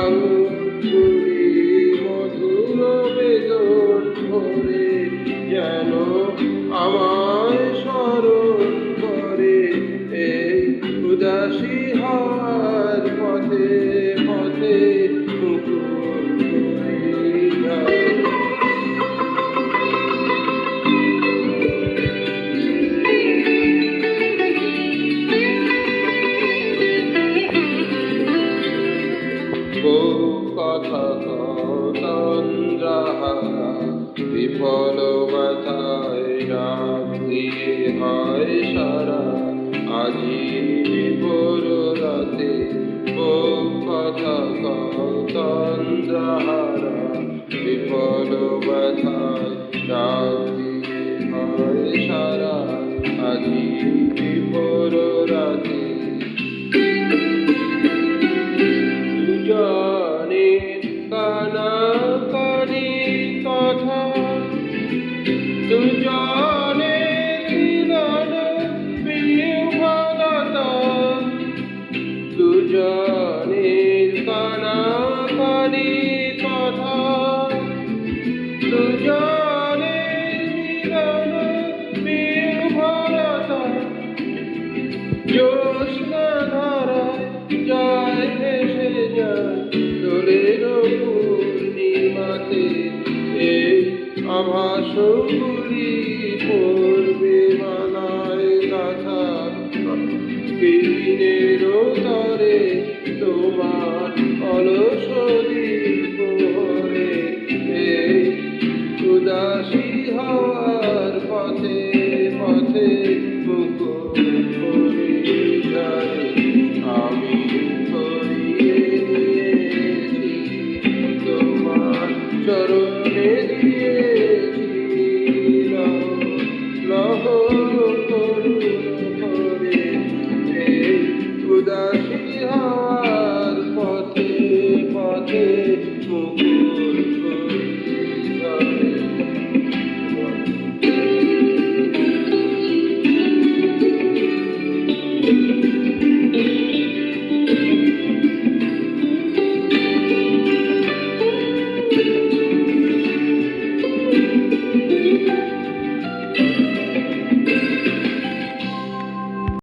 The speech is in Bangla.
আঙুলগুলি মধুর বেদন ভরে যেন আমায় স্মরণ করে এই উদাসী হওয়ার পথে পথে মুকুল করে যায়। কথা তন্দ্রাহারা বিফল ব্যথায় ডাক দিয়ে হয় সারা আজি বিভোর রাতে। কথা তন্দ্রাহারা বিফল ব্যথায় ডাক দিয়ে হয় সারা আজি বিভোর রাতে। কানাকানি কথা দুজনের মিলন বিহ্বলতা, দুজনের কানাকানি কথা দুজনের মিলন বিহ্বলতা। জ্যোৎস্না ধারায় যায় ভেসে যায় দোলের পূর্ণিমাতে এই আভাসগুলি পড়বে মালায় গাথা বিপিনের তরে তোমার অলস দ্বীপহরে এই উদাসী হওয়ার পথে পথে মুকুল করে যায়। আমি ধরিয়ে নিয়েছি তোমার চরণে দিয়েছি লহ করুণ করে এই উদাসী হওয়ার পথে পথে মুকুল করে যায়।